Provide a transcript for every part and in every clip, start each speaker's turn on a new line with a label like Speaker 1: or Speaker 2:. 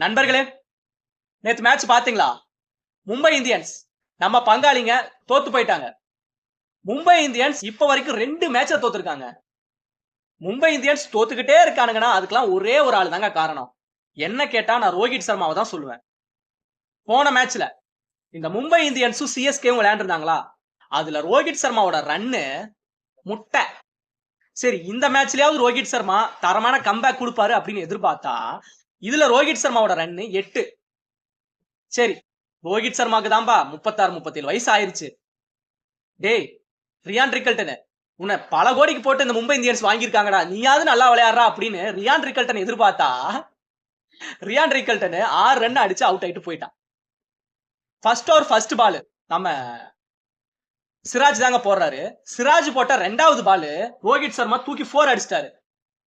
Speaker 1: நண்பர்களே, நேத்து மேட்ச் பாத்தீங்களா? மும்பை இந்தியன்ஸ் நம்ம பங்காளிங்க தோத்து போயிட்டாங்க. மும்பை இந்தியன்ஸ் இப்ப வரைக்கும் 2 மேட்ச்ல தோத்துருக்காங்க. மும்பை இந்தியன்ஸ் தோத்துக்கிட்டே இருக்கானுங்கன்னா, அதுக்கெல்லாம் ஒரே ஒரு ஆள் தாங்க காரணம். என்ன கேட்டா நான் ரோஹித் சர்மாவை தான் சொல்லுவேன். போன மேட்ச்ல இந்த மும்பை இந்தியன்ஸும் சிஎஸ்கேவும் விளையாண்டுருந்தாங்களா? அதுல ரோஹித் சர்மாவோட ரன்னு முட்டை. சரி, இந்த மேட்ச்லயாவது ரோஹித் சர்மா தரமான கம்பேக் கொடுப்பாரு அப்படின்னு எதிர்பார்த்தா, இதுல ரோஹித் சர்மாவோட ரன்னு 8. சரி, ரோஹித் சர்மாக்கு தான்பா 36, 37 வயசு ஆயிருச்சு. டேய் ரியான் ரிக்கல்டன், உன்னை பல கோடிக்கு போட்டு இந்த மும்பை இந்தியன்ஸ் வாங்கியிருக்காங்கடா, நீயாவது நல்லா விளையாடுறா அப்படின்னு ரியான் ரிக்கல்டன் எதிர்பார்த்தா, ரியான் ரிக்கல்டன் 6 ரன் அடிச்சு அவுட் ஆயிட்டு போயிட்டான். ஃபர்ஸ்ட் ஓவர் ஃபர்ஸ்ட் பால் நம்ம சிராஜ் தாங்க போடுறாரு. சிராஜ் போட்ட 2வது பால் ரோஹித் சர்மா தூக்கி 4 அடிச்சிட்டாரு.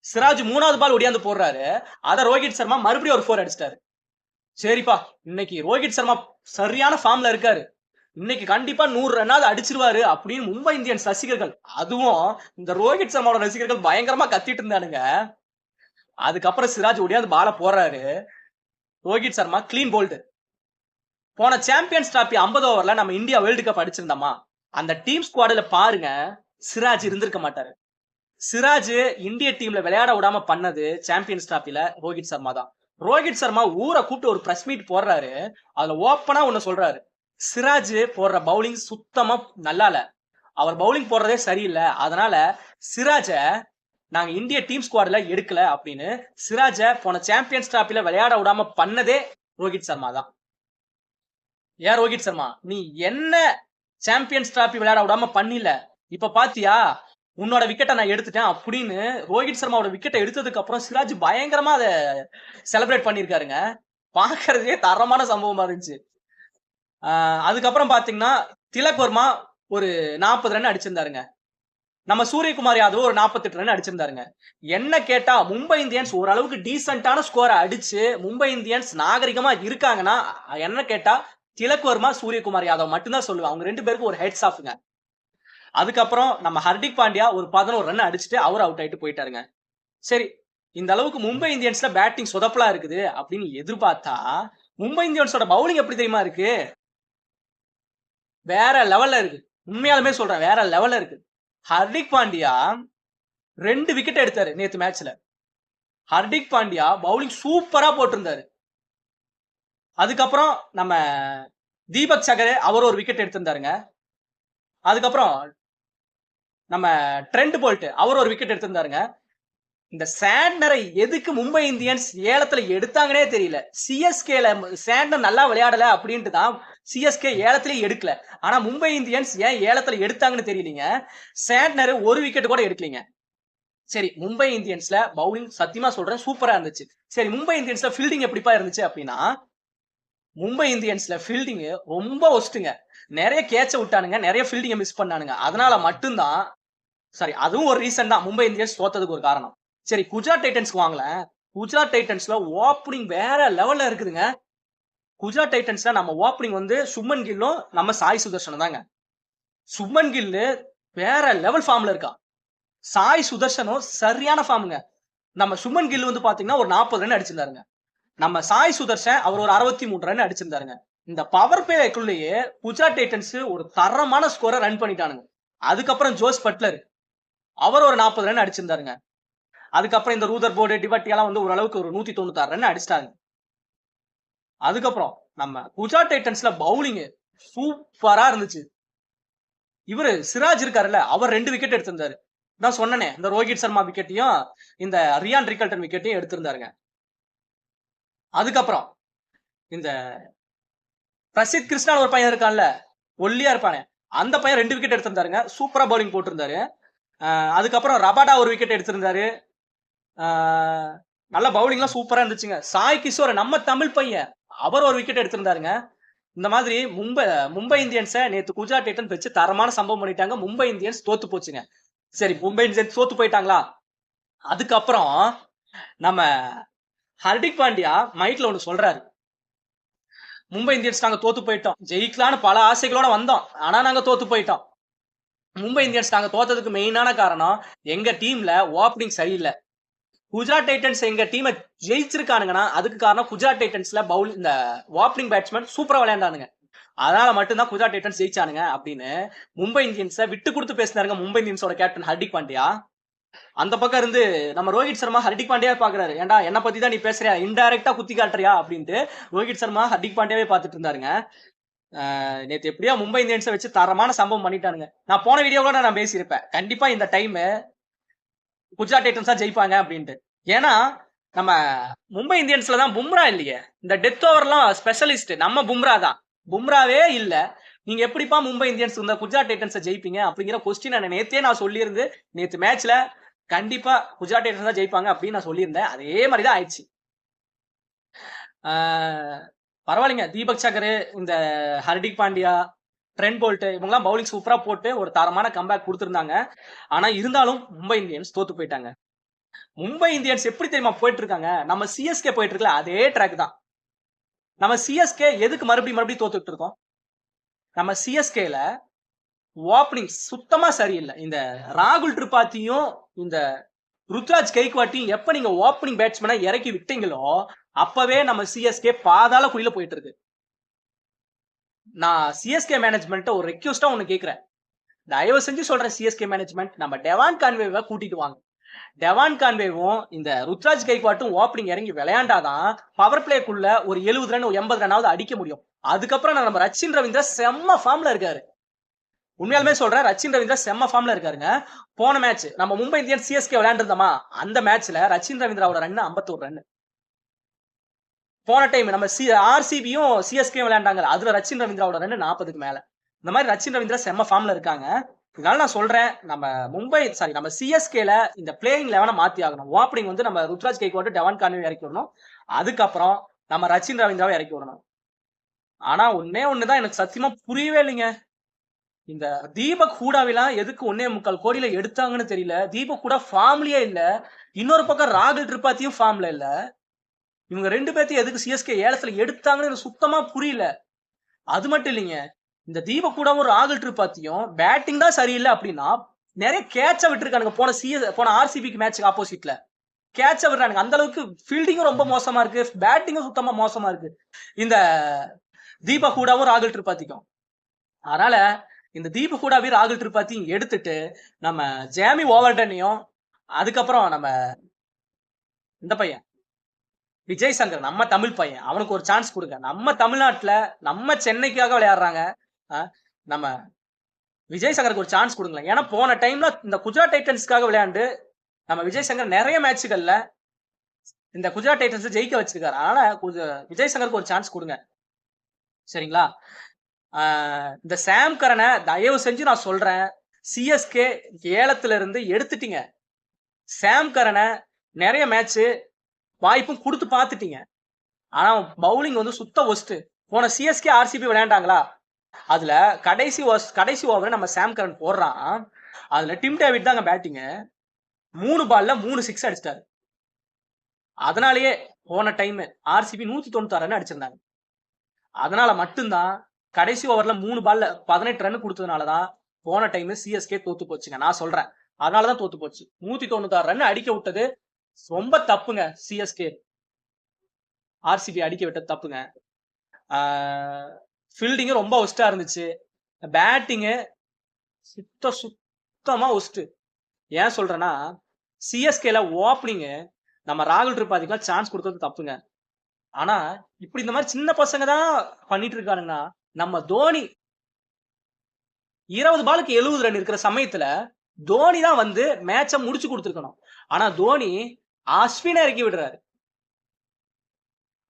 Speaker 1: சிராஜ் 3வது பால் ஒடியாந்து போடுறாரு. அத ரோஹித் சர்மா மறுபடியும் ஒரு 4 அடிச்சிட்டாரு. சரிப்பா, இன்னைக்கு ரோஹித் சர்மா சரியான ஃபார்ம்ல இருக்காரு, இன்னைக்கு கண்டிப்பா 100 ரன்னாவது அடிச்சிருவாரு அப்படின்னு மும்பை இந்தியன்ஸ் ரசிகர்கள், அதுவும் இந்த ரோஹித் சர்மாவோட ரசிகர்கள் பயங்கரமா கத்திட்டு இருந்தானுங்க. அதுக்கப்புறம் சிராஜ் ஒடியாந்து பால போடுறாரு. Rohit Sharma clean bolt. போன சாம்பியன்ஸ் டிராபி 50 ஓவர்ல நம்ம இந்தியா வேர்ல்டு கப் அடிச்சிருந்தோமா, அந்த டீம் ஸ்குவாட்ல பாருங்க, சிராஜ் இருந்திருக்க மாட்டாரு. சிராஜ் இந்திய டீம்ல விளையாட விடாம பண்ணது சாம்பியன்ஸ் டிராபில ரோஹித் சர்மா தான். ரோஹித் சர்மா ஊரை கூப்பிட்டு ஒரு பிரஸ் மீட் போடுறாரு. அதுல ஓப்பனா ஒண்ணு சொல்றாரு, சிராஜ் போடுற பவுலிங் சுத்தமா நல்லா இல்ல, அவர் பவுலிங் போடுறதே சரியில்லை, அதனால சிராஜ நாங்க இந்திய டீம் ஸ்குவாட்ல எடுக்கல அப்படின்னு சிராஜ போன சாம்பியன்ஸ் டிராபில விளையாட விடாம பண்ணதே ரோஹித் சர்மா தான். ஏன் ரோஹித் சர்மா, நீ என்ன சாம்பியன்ஸ் டிராபி விளையாட விடாம பண்ணில, இப்ப பாத்தியா உன்னோட விக்கெட்டை நான் எடுத்துட்டேன் அப்படின்னு ரோஹித் சர்மாவோட விக்கெட்டை எடுத்ததுக்கு அப்புறம் சிராஜ் பயங்கரமா அதை செலிப்ரேட் பண்ணிருக்காருங்க. பாக்குறதே தரமான சம்பவமா இருந்துச்சு. அதுக்கப்புறம் பாத்தீங்கன்னா திலக் வர்மா ஒரு 40 ரன் அடிச்சிருந்தாருங்க. நம்ம சூரியகுமார் யாதவ் ஒரு 48 ரன் அடிச்சிருந்தாருங்க. என்ன கேட்டா மும்பை இந்தியன்ஸ் ஓரளவுக்கு டீசென்டான ஸ்கோரை அடிச்சு மும்பை இந்தியன்ஸ் நாகரிகமா இருக்காங்கன்னா, என்ன கேட்டா திலக் வர்மா, சூரியகுமார் யாதவ் மட்டும்தான் சொல்லுவேன். அவங்க 2 பேருக்கும் ஒரு ஹெட்ஸ் ஆஃப்ங்க. அதுக்கப்புறம் நம்ம ஹர்திக் பாண்டியா ஒரு 11 ரன் அடிச்சுட்டு அவர் அவுட் ஆயிட்டு போயிட்டாருங்க. சரி, இந்த அளவுக்கு மும்பை இந்தியன்ஸ்ல பேட்டிங் சொதப்பலா இருக்குது அப்படின்னு எதிர்பார்த்தா, மும்பை இந்தியன்ஸோட பவுலிங் எப்படி தெரியுமா இருக்கு? வேற லெவல்ல இருக்கு. உண்மையாலுமே சொல்றேன், வேற லெவல்ல இருக்கு. ஹர்திக் பாண்டியா 2 விக்கெட் எடுத்தாரு நேத்து மேட்ச்ல. ஹர்திக் பாண்டியா பவுலிங் சூப்பரா போட்டிருந்தாரு. அதுக்கப்புறம் நம்ம தீபக் சகர் அவர் ஒரு விக்கெட் எடுத்திருந்தாருங்க. அதுக்கப்புறம் நம்ம ட்ரெண்ட் போல்ட் அவர் ஒரு விக்கெட் எடுத்திருந்தாருங்க. இந்த சாண்ட்னரை எதுக்கு மும்பை இந்தியன்ஸ் ஏலத்துல எடுத்தாங்கன்னே தெரியல. சிஎஸ்கேல சாண்ட்னர் நல்லா விளையாடல அப்படின்ட்டு தான் சிஎஸ்கே ஏலத்திலே எடுக்கல. ஆனா மும்பை இந்தியன்ஸ் ஏன் ஏலத்துல எடுத்தாங்கன்னு தெரியலீங்க. சாண்ட்னர் ஒரு விக்கெட் கூட எடுக்கலீங்க. சரி, மும்பை இந்தியன்ஸ்ல பவுலிங் சத்தியமா சொல்றேன் சூப்பரா இருந்துச்சு. சரி, மும்பை இந்தியன்ஸ்ல ஃபீல்டிங் எப்படிப்பா இருந்துச்சு அப்படின்னா, மும்பை இந்தியன்ஸ்ல ஃபீல்டிங் ரொம்ப ஒஸ்ட்டுங்க. நிறைய கேட்ச விட்டானுங்க, நிறைய ஃபீல்டிங்கை மிஸ் பண்ணானுங்க. அதனால மட்டும்தான், சரி அதுவும் ஒரு ரீசன் தான் மும்பை இந்தியன்ஸ் தோத்ததுக்கு ஒரு காரணம். சரி, குஜராத் டைட்டன்ஸ்க்கு வாங்கல. குஜராத் டைட்டன்ஸ்ல ஓப்பனிங் வேற லெவல்ல இருக்குதுங்க. குஜராத் டைட்டன்ஸ்ல நம்ம ஓப்பனிங் வந்து சுப்மன் கில்லும் நம்ம சாய் சுதர்ஷனும் தாங்க. சுப்மன் கில்லு வேற லெவல் ஃபார்ம்ல இருக்கா. சாய் சுதர்ஷனும் சரியான ஃபார்முங்க. நம்ம சுப்மன் கில் வந்து பாத்தீங்கன்னா ஒரு 40 ரன் அடிச்சிருந்தாருங்க. நம்ம சாய் சுதர்ஷன் அவர் ஒரு 63 ரன் அடிச்சிருந்தாருங்க. இந்த பவர் பிளேக்குள்ளேயே குஜராத் டைட்டன்ஸ் ஒரு தரமான ஸ்கோரை ரன் பண்ணிட்டானுங்க. அதுக்கப்புறம் ஜோஸ் பட்லர் அவர் ஒரு 40 ரன் அடிச்சிருந்தாருங்க. அதுக்கப்புறம் இந்த ரூதர் போர்டு டிவட்டியெல்லாம் வந்து ஓரளவுக்கு ஒரு 196 ரன் அடிச்சிட்டாங்க. அதுக்கப்புறம் நம்ம குஜராத் டைட்டன்ஸ்ல பவுலிங் சூப்பரா இருந்துச்சு. இவரு சிராஜ் இருக்காருல்ல, அவர் 2 விக்கெட் எடுத்திருந்தாரு. நான் சொன்னனே, இந்த ரோஹித் சர்மா விக்கெட்டையும் இந்த ரியான் ரிக்கல்டன் விக்கெட்டையும் எடுத்திருந்தாருங்க. அதுக்கப்புறம் இந்த பிரசித் கிருஷ்ணா ஒரு பையன் இருக்கான்ல, ஒல்லியா இருப்பானே, அந்த பையன் 2 விக்கெட் எடுத்திருந்தாருங்க. சூப்பரா பவுலிங் போட்டிருந்தாரு. அதுக்கப்புறம் ரபாடா ஒரு விக்கெட் எடுத்திருந்தாரு. நல்ல பவுலிங்லாம் சூப்பரா இருந்துச்சுங்க. சாய் கிஷோர் நம்ம தமிழ் பையன் அவர் ஒரு விக்கெட் எடுத்திருந்தாருங்க. இந்த மாதிரி மும்பை இந்தியன்ஸை நேத்து குஜராத் டைட்டன்ஸ் வச்சு தரமான சம்பவம் பண்ணிட்டாங்க. மும்பை இந்தியன்ஸ் தோத்து போச்சுங்க. சரி, மும்பை இந்தியன்ஸ் தோத்து போயிட்டாங்களா? அதுக்கப்புறம் நம்ம ஹர்திக் பாண்டியா மைக்ல ஒண்ணு சொல்றாரு, மும்பை இந்தியன்ஸ் நாங்க தோத்து போயிட்டோம், ஜெயிக்கலான்னு பல ஆசைகளோட வந்தோம், ஆனா நாங்க தோத்து போயிட்டோம். மும்பை இந்தியன்ஸ் நாங்க தோத்ததுக்கு மெயினான காரணம் எங்க டீம்ல ஓப்பனிங் சரியில்லை. குஜராத் டைட்டன்ஸ் எங்க டீமை ஜெயிச்சிருக்கானுங்கன்னா அதுக்கு காரணம் குஜராத் டைட்டன்ஸ்ல இந்த ஓப்பனிங் பேட்ஸ்மேன் சூப்பரா விளையாண்டானுங்க. அதனால மட்டும்தான் குஜராத் டைட்டன்ஸ் ஜெயிச்சானுங்க அப்படின்னு மும்பை இந்தியன்ஸை விட்டு கொடுத்து பேசினாருங்க மும்பை இந்தியன்ஸோட கேப்டன் ஹர்திக் பாண்டியா. அந்த பக்கம் இருந்து நம்ம ரோஹித் சர்மா ஹர்திக் பாண்டியாவே பாக்குறாரு. ஏன்டா என்ன பத்தி தான் நீ பேசுறியா, இன்டைரக்டா குத்தி காட்டுறியா அப்படின்ட்டு ரோஹித் சர்மா ஹர்திக் பாண்டியாவே பார்த்துட்டு இருந்தாருங்க. நேற்று எப்படியா மும்பை இந்தியன்ஸை வச்சு தரமான சம்பவம் பண்ணிட்டானுங்க. நான் போன வீடியோவோட நான் பேசியிருப்பேன் கண்டிப்பா இந்த டைம் குஜராத் டைட்டன்ஸ் தான் ஜெயிப்பாங்க அப்படின்ட்டு. ஏன்னா நம்ம மும்பை இந்தியன்ஸ்ல தான் பும்ரா இல்லையே, இந்த டெத் ஓவர்லாம் ஸ்பெஷலிஸ்ட் நம்ம பும்ரா தான். பும்ராவே இல்ல, நீங்க எப்படிப்பா மும்பை இந்தியன்ஸ் இந்த குஜராத் டைட்டன்ஸை ஜெயிப்பீங்க அப்படிங்கிற கொஸ்டின் நேத்தே நான் சொல்லியிருந்து. நேற்று மேட்ச்ல கண்டிப்பா குஜராத் டைட்டன்ஸ் தான் ஜெயிப்பாங்க அப்படின்னு நான் சொல்லியிருந்தேன். அதே மாதிரிதான் ஆயிடுச்சு. பரவாயில்லைங்க, தீபக் சகர், இந்த ஹர்திக் பாண்டியா, ட்ரெண்ட் போல்ட் இவங்கெல்லாம் பவுலிங் சூப்பரா போட்டு ஒரு தரமான கம்பேக் கொடுத்திருந்தாங்க. ஆனா இருந்தாலும் மும்பை இந்தியன்ஸ் தோத்து போயிட்டாங்க. மும்பை இந்தியன்ஸ் எப்படி தெரியுமா போயிட்டு இருக்காங்க, நம்ம சிஎஸ்கே போயிட்டு இருக்கல அதே ட்ராக் தான். நம்ம சிஎஸ்கே எதுக்கு மறுபடியும் தோத்துட்டு இருக்கோம், நம்ம சிஎஸ்கேல ஓப்பனிங் சுத்தமா சரியில்லை. இந்த ராகுல் திரிபாத்தியும் இந்த ருத்ராஜ் கெய்க்வாட்டையும் எப்ப நீங்க ஓப்பனிங் பேட்ஸ்மேனை இறக்கி விட்டீங்களோ அப்பவே நம்ம சிஎஸ்கே பாதாள குழியில போயிட்டு இருக்கு. நான் சிஎஸ்கே மேனேஜ்மெண்ட் ஒரு ரெக்வெஸ்டா ஒண்ணு கேட்கிறேன், தயவு செஞ்சு சொல்றேன். சிஎஸ்கே மேனேஜ்மெண்ட் நம்ம டெவான் கான்வேவை கூட்டிட்டு வாங்க. டெவான் கான்வேவும் இந்த ருத்ராஜ் கெய்க்வாட்டும் ஓப்பனிங் இறங்கி விளையாண்டாதான் பவர் பிளேக்குள்ள ஒரு 70 ரன் 80 ரன்னாவது அடிக்க முடியும். அதுக்கப்புறம் நம்ம ரச்சின் ரவீந்திரா செம்ம ஃபார்ம்ல இருக்காரு. உண்மையாலுமே சொல்றேன், ரச்சின் ரவீந்திரா செம்ம ஃபார்ம்ல இருக்காருங்க. போன மேட்ச் நம்ம மும்பை இந்தியன்ஸ் சிஎஸ்கே விளையாண்டுருந்தோமா, அந்த மேட்ச்ல ரச்சின் ரவீந்திராவோட ரன் 51 ரன். போன டைம் நம்ம ஆர்சிபியும் சிஎஸ்கே விளையாண்டாங்க, அதுல ரச்சின் ரவீந்திராவோட ரன் 40க்கு மேல. இந்த மாதிரி ரச்சின் ரவீந்திரா செம்ம ஃபார்ம்ல இருக்காங்க. இதனால நான் சொல்றேன், நம்ம சிஎஸ்கேல இந்த பிளேயிங் 11 மாத்தி ஆகணும். ஓப்பனிங் வந்து நம்ம ருத்ராஜ் கெய்க்வாட், டெவான் கான்வே இறக்கி விடணும். அதுக்கப்புறம் நம்ம ரச்சின் ரவீந்திராவை இறக்கி விடணும். ஆனா ஒண்ணுதான் எனக்கு சத்தியமா புரியவே இல்லைங்க, இந்த தீபக் ஹூடாவெல்லாம் எதுக்கு 1.25 கோடியில எடுத்தாங்கன்னு தெரியல. தீபக் ஹூடா ஃபார்ம்லயே இல்ல, இன்னொரு பக்கம் ராகுல் திரிபாத்தியும் ஃபார்ம்ல இல்ல. இவங்க 2 பேர்த்தையும் எதுக்கு சிஎஸ்கே ஏலத்துல எடுத்தாங்கன்னு சுத்தமா புரியல. அது மட்டும் இல்லைங்க, இந்த தீபக் ஹூடாவும் ராகுல் திரிபாத்தியும் பேட்டிங் தான் சரியில்லை அப்படின்னா நிறைய கேட்ச விட்டுருக்கானுங்க. போன ஆர்சிபிக்கு மேட்சுக்கு ஆப்போசிட்ல கேட்ச விடுறானுங்க. அந்த அளவுக்கு ஃபீல்டிங்கும் ரொம்ப மோசமா இருக்கு, பேட்டிங்கும் சுத்தமா மோசமா இருக்கு இந்த தீபக் ஹூடாவும் ராகுல் திரிபாத்திக்கும். அதனால இந்த தீபக் ஹூடாவையும் ராகுல் திரிபாத்தியும் எடுத்துட்டு நம்ம ஜேமி ஓவர்டனையும், அதுக்கப்புறம் நம்ம இந்த பையன் விஜய் சங்கர், நம்ம தமிழ் பையன், அவனுக்கு ஒரு சான்ஸ் கொடுங்க. நம்ம தமிழ்நாட்டுல நம்ம சென்னைக்காக விளையாடுறாங்க, நம்ம விஜய் சங்கருக்கு ஒரு சான்ஸ் கொடுங்களேன். ஏன்னா போன டைம்ல இந்த குஜராத் டைட்டன்ஸ்க்காக விளையாண்டு நம்ம விஜய் சங்கர் நிறைய மேட்சுகள்ல இந்த குஜராத் டைட்டன்ஸ் ஜெயிக்க வச்சிருக்காரு. அதனால விஜய் சங்கருக்கு ஒரு சான்ஸ் கொடுங்க, சரிங்களா? இந்த சாம் கரனை தயவு செஞ்சு நான் சொல்றேன், சிஎஸ்கே ஏலத்துல இருந்து எடுத்துட்டீங்க. சாம் கரனை நிறைய மேட்ச் வாய்ப்பும் கொடுத்து பார்த்துட்டீங்க. ஆனா பவுலிங் வந்து சுத்த ஒஸ்ட். போன சிஎஸ்கே ஆர்சிபி விளையாண்டாங்களா, அதுல கடைசி ஓவர் நம்ம சாம் கரன் போடுறான். அதுல டிம் டேவிட் தாங்க பேட்டிங், 3 பால்ல 3 6 அடிச்சிட்டாரு. அதனாலேயே போன டைம் ஆர்சிபி 196 ரன் அடிச்சிருந்தாங்க. அதனால மட்டும்தான் கடைசி ஓவர்ல 3 பால்ல 18 ரன் கொடுத்ததுனாலதான் போன டைம் சிஎஸ்கே தோத்து போச்சுங்க. நான் சொல்றேன், அதனாலதான் தோத்து போச்சு. 196 ரன் அடிக்க விட்டது ரொம்ப தப்புங்க. சிஎஸ்கே ஆர்சிபி அடிக்க விட்டது தப்புங்க. ஃபீல்டிங் ரொம்ப ஒஸ்டா இருந்துச்சு, பேட்டிங் சுத்தமா ஒஸ்ட். ஏன் சொல்றேன்னா, சிஎஸ்கேல ஓப்பனிங் நம்ம ராகுல் திரிபாதிக்கு சான்ஸ் கொடுத்தது தப்புங்க. ஆனா இப்படி இந்த மாதிரி சின்ன பசங்க தான் பண்ணிட்டு இருக்கானுங்கன்னா, நம்ம தோனி 20 பாலுக்கு 70 ரன் இருக்கிற சமயத்துல தோனி தான் வந்து மேட்ச முடிச்சு கொடுத்துருக்கணும். ஆனா தோனி அஸ்வினை இறக்கி விடுறாரு.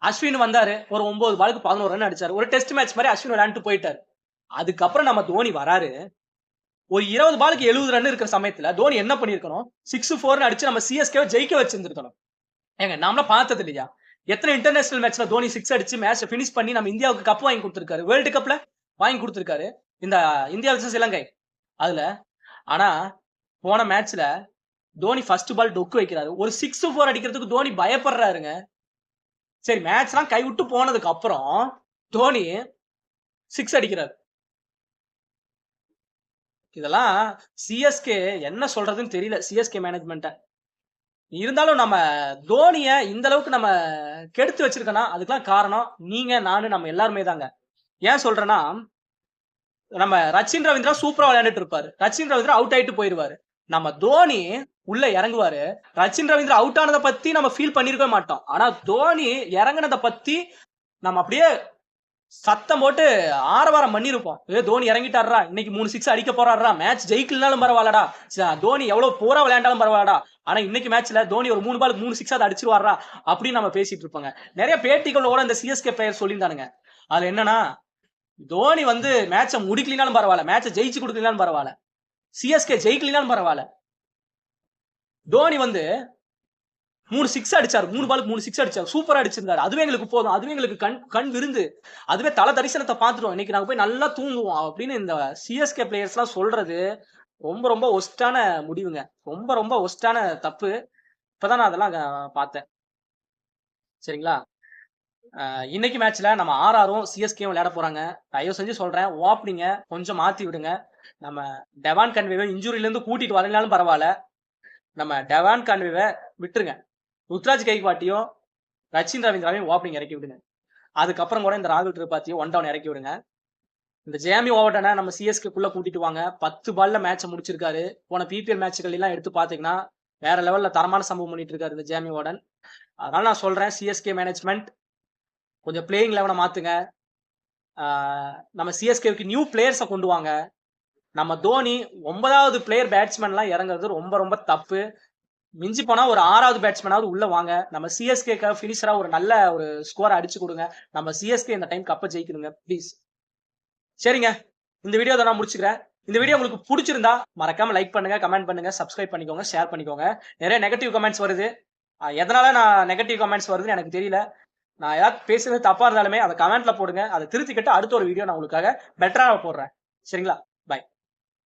Speaker 1: அஸ்வின் வந்தாரு, ஒரு 9 பாலுக்கு 11 ரன் அடிச்சாரு. ஒரு டெஸ்ட் மேட்ச் மாதிரி அஸ்வின் விளையாண்டு போயிட்டாரு. அதுக்கப்புறம் நம்ம தோனி வராரு, ஒரு 20 பாலுக்கு 70 ரன் இருக்கிற சமயத்துல தோனி என்ன பண்ணிருக்கணும், 6-4 அடிச்சு நம்ம சிஎஸ்கே ஜெயிக்க வச்சிருந்திருக்கணும். ஏங்க நாமளா பார்த்தது இல்லையா, எத்தனை இன்டர்நேஷனல் மேட்ச்ல தோனி 6 அடிச்சு மேட்ச் பினிஷ் பண்ணி நம்ம இந்தியாவுக்கு கப் வாங்கி கொடுத்திருக்காரு, வேர்ல்டு கப்ல வாங்கி கொடுத்திருக்காரு இந்த இந்தியா வர்சஸ் இலங்கை அதுல. ஆனா போன மேட்ச்ல தோனி ஃபர்ஸ்ட் பால் டொக்கு வைக்கிறாரு, ஒரு 6-4 அடிக்கிறதுக்கு தோனி பயப்படுறாருங்க. சரி, மேட்ச் எல்லாம் கைவிட்டு போனதுக்கு அப்புறம் தோனி 6 அடிக்கிறாரு. இதெல்லாம் சிஎஸ்கே என்ன சொல்றதுன்னு தெரியல, சிஎஸ்கே மேனேஜ்மெண்ட்ட. இருந்தாலும் நம்ம தோனிய இந்த அளவுக்கு நம்ம கெடுத்து வச்சிருக்கோம்னா அதுக்கெல்லாம் காரணம் நீங்க நானு நம்ம எல்லாருமே தாங்க. ஏன் சொல்றேன்னா நம்ம ரச்சின் ரவீந்திரா சூப்பரா விளையாண்டுட்டு இருப்பாரு. ரச்சின் ரவீந்திரா அவுட் ஆயிட்டு போயிருவாரு. நம்ம தோனி உள்ள இறங்குவாரு. ரச்சின் ரவீந்திரா அவுட் ஆனத பத்தி நம்ம ஃபீல் பண்ணிருக்கவே மாட்டோம். ஆனா தோனி இறங்குனத பத்தி நம்ம அப்படியே சத்தம் போட்டு ஆரவாரம் பண்ணிருப்போம். தோனி இறங்கிட்டாருடா, இன்னைக்கு 3 சிக்ஸ் அடிக்க போறாருடா, மேட்ச் ஜெயிக்கலனாலும் பரவாயில்லடா, தோனி எவ்வளவு போரா விளையாண்டாலும் பரவாயில்லடா, ஆனா இன்னைக்கு மேட்ச்ல தோனி ஒரு 3 பாலுக்கு 3 சிக்ஸ் அடிச்சிருவாரா அப்படின்னு நம்ம பேசிட்டு இருப்போங்க. நிறைய பேட்டிகளோட இந்த சிஎஸ்கே பிளேயர் சொல்லியிருந்தானுங்க. அது என்னன்னா தோனி வந்து மேட்ச முடிக்கலினாலும் பரவாயில்ல, மேட்ச ஜெயிச்சு கொடுக்கலினாலும் பரவாயில்ல, சிஎஸ்கே ஜெயிக்கலினாலும் பரவாயில்ல, தோனி வந்து 3 சிக்ஸ் அடிச்சாரு, 3 பாலுக்கு 3 சிக்ஸ் அடிச்சாரு, சூப்பரா அடிச்சிருந்தாரு. அதுவே எங்களுக்கு போதும், அதுவே எங்களுக்கு கண் விருந்து, அதுவே தல தரிசனத்தை பார்த்துட்டோம், இன்னைக்கு நாங்க போய் நல்லா தூங்குவோம் அப்படின்னு இந்த சிஎஸ்கே பிளேயர்ஸ் எல்லாம் சொல்றது ரொம்ப ரொம்ப ஒஸ்டான முடிவுங்க. ரொம்ப ரொம்ப ஒஸ்டான தப்பு. இப்பதான் நான் அதெல்லாம் பார்த்தேன். சரிங்களா? இன்னைக்கு மேட்ச்ல நம்ம ஆர்ஆரும் சிஎஸ்கேவும் விளையாட போறாங்க. தயவு செஞ்சு சொல்றேன், ஓப்பனிங்க கொஞ்சம் மாத்தி விடுங்க. நம்ம டெவான் கன்வேவை இன்ஜுரியில இருந்து கூட்டிட்டு வரலனாலும் பரவாயில்ல, நம்ம டெவான் கன்வேவை விட்டுருங்க. ருத்ராஜ் கைக்வாட்டியும் ரச்சின் ரவீந்திராவையும் ஓப்பனிங் இறக்கி விடுங்க. அதுக்கப்புறம் கூட இந்த ராகுல் திரிபாத்தியும் ஒன் டவுன் இறக்கி விடுங்க. இந்த ஜேமி ஓவர்டனை நம்ம சிஎஸ்கேக்குள்ள கூட்டிட்டு வாங்க. 10 பால்ல மேட்சை முடிச்சிருக்காரு. போன பிபிஎல் மேட்சுகள் எல்லாம் எடுத்து பாத்தீங்கன்னா வேற லெவல்ல தரமான சம்பவம் பண்ணிட்டு இருக்காரு இந்த ஜேமி ஓவர்டன். அதனால நான் சொல்றேன், சிஎஸ்கே மேனேஜ்மெண்ட் கொஞ்சம் பிளேயிங் லெவனை மாத்துங்க. நம்ம சிஎஸ்கேவுக்கு நியூ பிளேயர்ஸை கொண்டு வாங்க. நம்ம தோனி 9வது பிளேயர் பேட்ஸ்மேன்லாம் இறங்குறது ரொம்ப ரொம்ப தப்பு. மிஞ்சி போனா ஒரு 6வது பேட்ஸ்மேனாவது உள்ள வாங்க. நம்ம சிஎஸ்கே பினிஷரா ஒரு நல்ல ஒரு ஸ்கோரை அடிச்சு கொடுங்க. நம்ம சிஎஸ்கே இந்த டைம் கப்பை ஜெயிக்கணுங்க ப்ளீஸ். சரிங்க, இந்த வீடியோ நான் முடிச்சுக்கிறேன். இந்த வீடியோ உங்களுக்கு பிடிச்சிருந்தா மறக்காம லைக் பண்ணுங்க, கமெண்ட் பண்ணுங்க, சப்ஸ்கிரைப் பண்ணிக்கோங்க, ஷேர் பண்ணிக்கோங்க. நிறைய நெகட்டிவ் கமெண்ட்ஸ் வருது. எதனால நான் நெகட்டிவ் கமெண்ட்ஸ் வருதுன்னு எனக்கு தெரியல. நான் ஏதாவது பேசுறது தப்பா இருந்தாலுமே அதை கமெண்ட்ல போடுங்க. அதை திருத்திக்கிட்டு அடுத்த ஒரு வீடியோ நான் உங்களுக்காக பெட்டரா போடுறேன். சரிங்களா? பை.